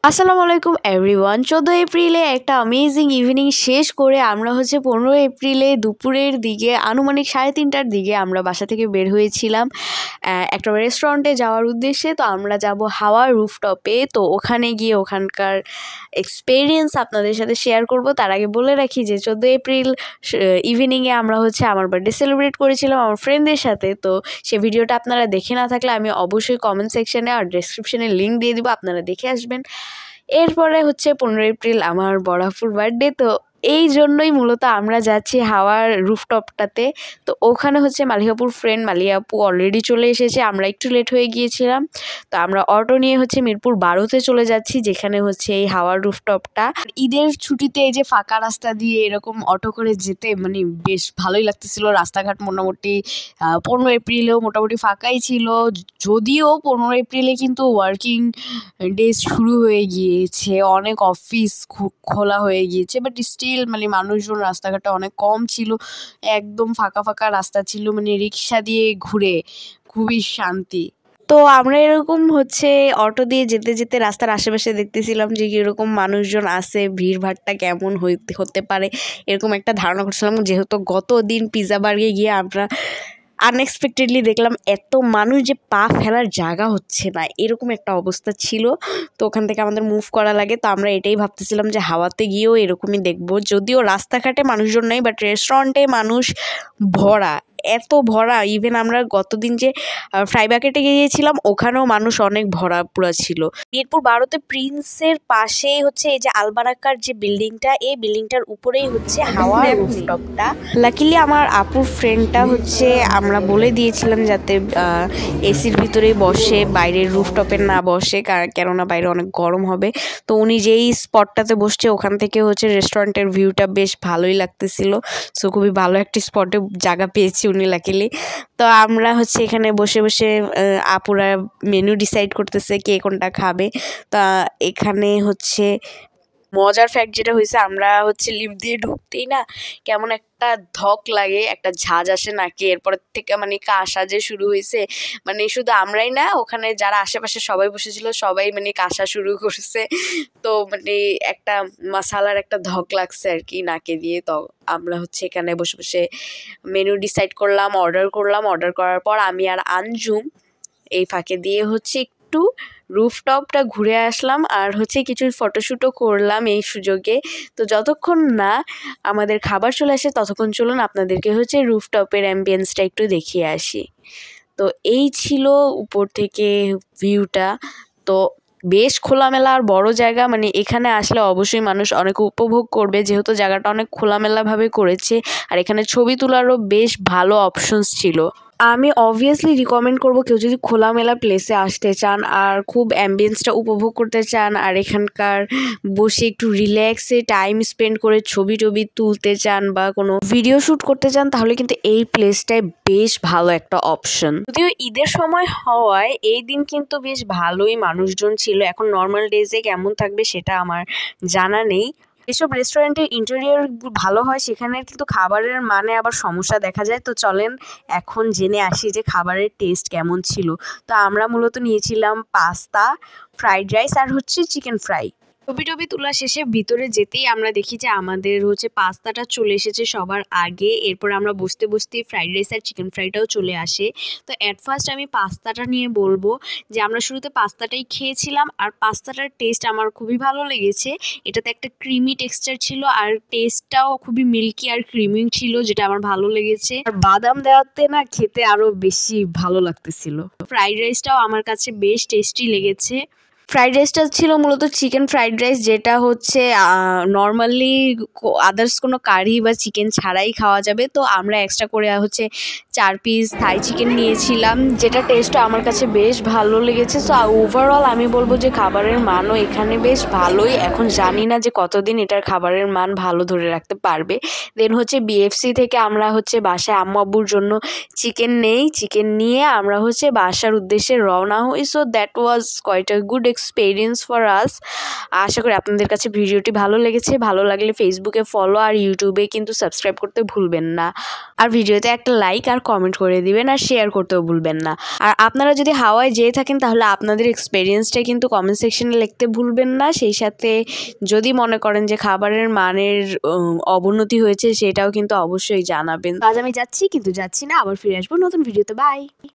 আসসালামু আলাইকুম এভরিওয়ান। 14 এপ্রিলে একটা অ্যামেজিং ইভিনিং শেষ করে আমরা 15 এপ্রিলে দুপুরের দিকে আনুমানিক 3:30টার দিকে আমরা বাসা থেকে বের হয়েছিলাম একটা রেস্টুরেন্টে যাওয়ার উদ্দেশ্যে। তো আমরা যাব হাওয়া রুফটপে। তো ওখানে গিয়ে ওখানকার এক্সপেরিয়েন্স আপনাদের সাথে শেয়ার করব। তার আগে বলে রাখি যে 14 এপ্রিল ইভিনিংয়ে আমরা আমার বার্থডে সেলিব্রেট করেছিলাম আমার ফ্রেন্ডদের সাথে। তো সে ভিডিওটা আপনারা দেখে না থাকলে আমি অবশ্যই কমেন্ট সেকশনে আর ডেসক্রিপশনে লিঙ্ক দিয়ে দিব, আপনারা দেখে আসবেন। এরপরে 15 এপ্রিল আমার বড়াপুর বার্থডে। তো এই জন্যই মূলত আমরা যাচ্ছি হাওয়ার রুফটপটাতে। তো ওখানে মালিহাপুর ফ্রেন্ড মালিয়াপু অলরেডি চলে এসেছে, আমরা একটু লেট হয়ে গিয়েছিলাম। তো আমরা অটো নিয়ে মিরপুর 12তে চলে যাচ্ছি, যেখানে এই হাওয়ার রুফটপটা। ঈদের ছুটিতে এই যে ফাঁকা রাস্তা দিয়ে এরকম অটো করে যেতে বেশ ভালোই লাগতেছিল। রাস্তাঘাট মোটামুটি 15 এপ্রিলেও মোটামুটি ফাঁকাই ছিল, যদিও 15 এপ্রিলে কিন্তু ওয়ার্কিং ডেজ শুরু হয়ে গিয়েছে, অনেক অফিস খোলা হয়ে গিয়েছে, বাট স্টিল মানুষজন রাস্তাঘাটে অনেক কম ছিল, একদম ফাঁকা ফাঁকা রাস্তা ছিল, রিক্সা দিয়ে ঘুরে খুবই শান্তি। তো আমরা এরকম অটো দিয়ে যেতে যেতে রাস্তার আশেপাশে দেখতেছিলাম যে কীরকম মানুষজন আছে, ভিড়ভাড়টা কেমন হতে পারে এরকম একটা ধারণা করছিলাম, যেহেতু গত দিন পিৎজা বার্গে গিয়ে আমরা আনএক্সপেক্টেডলি দেখলাম এত মানুষ যে পা ফেলার জায়গা হচ্ছে না, এরকম একটা অবস্থা ছিল। তো ওখান থেকে আমাদের মুভ করা লাগে। তো আমরা এটাই ভাবতেছিলাম যে হাওয়াতে গিয়েও এরকমই দেখবো, যদিও রাস্তাঘাটে মানুষজন নেই, বাট রেস্টুরেন্টে মানুষ ভরা, এত ভরা। ইভেন আমরা গতদিন যে ফ্রাই বাকেটে গিয়েছিলাম ওখানেও মানুষ অনেক ভরা পুরা ছিল। মিরপুর 12তে প্রিন্সের পাশেই এই যে আলবারাকার যে বিল্ডিংটা, এই বিল্ডিংটার উপরেই হাওয়া রুফটপটা। লাকিলি আমার আপুর ফ্রেন্ডটা আমরা বলে দিয়েছিলাম যাতে এসির ভিতরেই বসে, বাইরের রুফটপে না বসে, কেননা বাইরে অনেক গরম হবে। তো উনি যেই স্পটটাতে বসছে ওখান থেকে রেস্টুরেন্টের ভিউটা বেশ ভালোই লাগতেছিল। সো খুবই ভালো একটি স্পটে জায়গা পেয়েছি উনি লাকিলি। তো আমরা এখানে বসে বসে আপুরা মেনু ডিসাইড করতেছে কে কোনটা খাবে। তা এখানে মজার ফ্যাক্ট যেটা হয়েছে, আমরা লিফট দিয়ে ঢুকতেই না কেমন একটা ধক লাগে, একটা ঝাঁজ আসে নাকি, এরপর থেকে কাশা যে শুরু হয়েছে, শুধু আমরাই না, ওখানে যারা আশেপাশে সবাই বসেছিল সবাই কাশা শুরু করছে। তো একটা মশালার একটা ধক লাগছে আর কি নাকে দিয়ে। তো আমরা এখানে বসে বসে মেনু ডিসাইড করলাম, অর্ডার করার পর আমি আর আঞ্জুম এই ফাঁকে দিয়ে একটু রুফটপটা ঘুরে আসলাম, আর কিছু ফটোশ্যুটও করলাম এই সুযোগে। তো যতক্ষণ না আমাদের খাবার চলে আসে ততক্ষণ চলুন আপনাদেরকে রুফটপের অ্যাম্বিয়েন্সটা একটু দেখিয়ে আসি। তো এই ছিল উপর থেকে ভিউটা। তো বেশ খোলামেলা আর বড় জায়গা, এখানে আসলে অবশ্যই মানুষ অনেক উপভোগ করবে, যেহেতু জায়গাটা অনেক খোলামেলাভাবে করেছে, আর এখানে ছবি তোলারও বেশ ভালো অপশনস ছিল। আমি অবভিয়াসলি রিকমেন্ড করব, কেউ যদি খোলামেলা প্লেসে আসতে চান আর খুব অ্যাম্বিয়েন্সটা উপভোগ করতে চান, আর এখানকার বসে একটু রিল্যাক্সে টাইম স্পেন্ড করে ছবি তুলতে চান বা কোনো ভিডিও শ্যুট করতে চান, তাহলে কিন্তু এই প্লেসটায় বেশ ভালো একটা অপশন। যদিও ঈদের সময় হওয়ায় এই দিন কিন্তু বেশ ভালোই মানুষজন ছিল। এখন নর্মাল ডেজে কেমন থাকবে সেটা আমার জানা নেই। এসব রেস্টুরেন্টের ইন্টেরিয়র ভালো হয়, সেখানে কিন্তু খাবারের মানে আবার সমস্যা দেখা যায়। তো চলেন এখন জেনে আসি যে খাবারের টেস্ট কেমন ছিল। তো আমরা মূলত নিয়েছিলাম পাস্তা, ফ্রাইড রাইস আর চিকেন ফ্রাই। ছবি তোলা শেষে ভিতরে যেতেই আমরা দেখি যে আমাদের পাস্তাটা চলে এসেছে সবার আগে, এরপর আমরা বসতে বসতে ফ্রাইড রাইস আর চিকেন ফ্রাইটাও চলে আসে। তো অ্যাট ফার্স্ট আমি পাস্তাটা নিয়ে বলবো যে আমরা শুরুতে পাস্তাটাই খেয়েছিলাম, আর পাস্তাটার টেস্ট আমার খুবই ভালো লেগেছে। এটাতে একটা ক্রিমি টেক্সচার ছিল, আর টেস্টটাও খুবই মিল্কি আর ক্রিমি ছিল, যেটা আমার ভালো লেগেছে। আর বাদাম দেওয়াতে না খেতে আরো বেশি ভালো লাগতেছিল। ফ্রাইড রাইসটাও আমার কাছে বেশ টেস্টি লেগেছে। ফ্রাইড রাইসটা ছিল মূলত চিকেন ফ্রাইড রাইস, যেটা নর্মালি আদার্স কোনো কারি বা চিকেন ছাড়াই খাওয়া যাবে। তো আমরা এক্সট্রা করে 4 পিস থাই চিকেন নিয়েছিলাম, যেটা টেস্টটা আমার কাছে বেশ ভালো লেগেছে। সো ওভারঅল আমি বলবো যে খাবারের মানও এখানে বেশ ভালোই। এখন জানি না যে কতদিন এটার খাবারের মান ভালো ধরে রাখতে পারবে। দেন বিএফসি থেকে আমরা বাসায় আম্মু আব্বুর জন্য চিকেন নিয়ে আমরা বাসার উদ্দেশ্যে রওনা হই। So that was quite a good experience for us. আশা করি আপনাদের কাছে ভিডিওটি ভালো লেগেছে। ভালো লাগলে ফেসবুকে ফলো আর ইউটিউবে কিন্তু সাবস্ক্রাইব করতে ভুলবেন না। আর ভিডিওতে একটা লাইক আর কমেন্ট করে দিবেন আর শেয়ার করতেও ভুলবেন না। আর আপনারা যদি হাওয়ায় যেয়ে থাকেন তাহলে আপনাদের এক্সপিরিয়েন্সটা কিন্তু কমেন্ট সেকশনে লিখতে ভুলবেন না। সেই সাথে যদি মনে করেন যে খাবারের মানের অবনতি হয়েছে সেটাও কিন্তু অবশ্যই জানাবেন। আজ আমি যাচ্ছি কিন্তু যাচ্ছি না, আবার ফিরে আসবো নতুন ভিডিওতে। বাই।